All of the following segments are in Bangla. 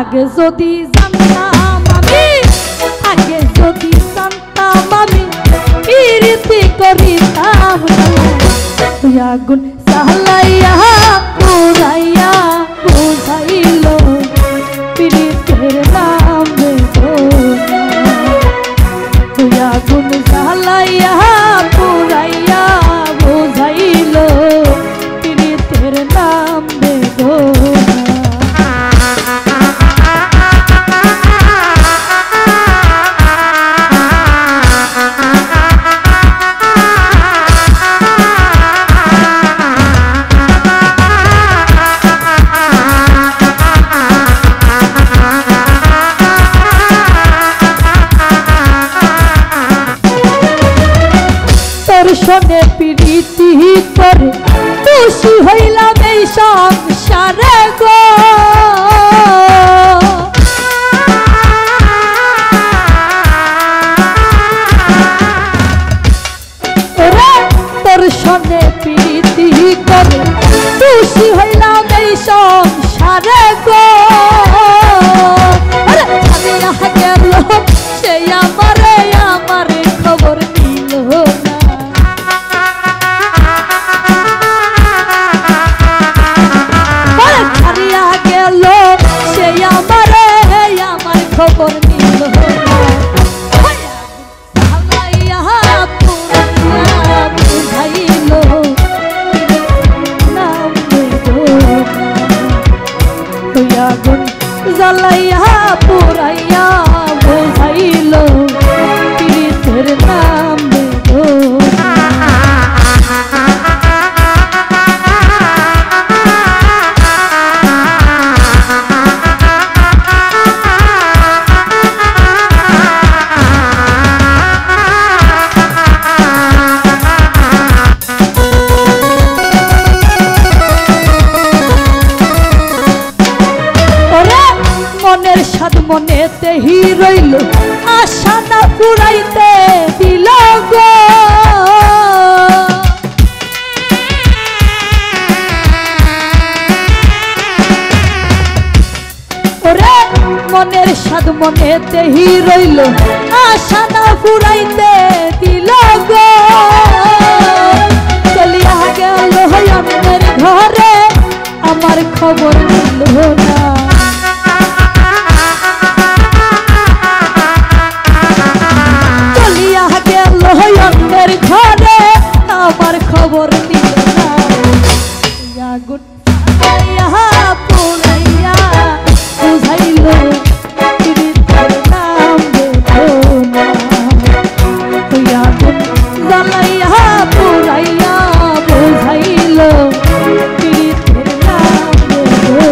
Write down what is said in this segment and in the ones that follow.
আগে যদি জানতাম আমি, আগে যদি জানতাম আমি প্রীতি করিতাম তুই আগুন জ্বালাইয়া পুরাইয়া বুঝাইল প্রীতির নাম বেদনা। তুই আগুন জ্বালাইয়া পুরাইয়া বুঝাইল প্রীতির নাম বেদনা। শোনে প্রীতি করে খুশি হইলাম এই সংসারে গো। তোর শোনে প্রীতি করে খুশি হইলাম এই সংসারে গো। গেল সে আমারে আমারে খবর দিল না। খবর নিল বুঝাইল নাম তুই আগুন জ্বালাইয়া পুরাইয়া বুঝাইল প্রীতির নাম মনেতে হি রইল আশা না পুরাইতে দিল গো। ওরে মনের সাদ মনেতে হি রইল আশা না পুরাইতে দিল গো। চলিয়া গেল অন্যের ঘরে আমার খবর দিল না। অন্যের ঘরে আমার খবর দিল না। আগুন পুরাইয়া বুঝাইল প্রীতির নাম বেদনা। তুই আগুন জ্বালাইয়া পুরাইয়া বুঝাইল প্রীতির নাম বেদনা।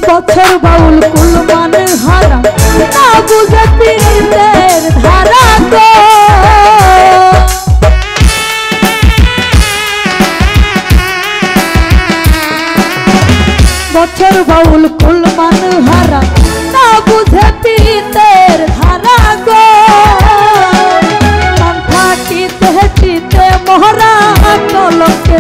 বছর বাউল কুলমান হারা না বুঝে পীড়িতের ধারা গো। বছর বাউল কুলমান হারা না বুঝে পীড়িতের ধারা গো। থাকিতে চিতে মহারা কলকে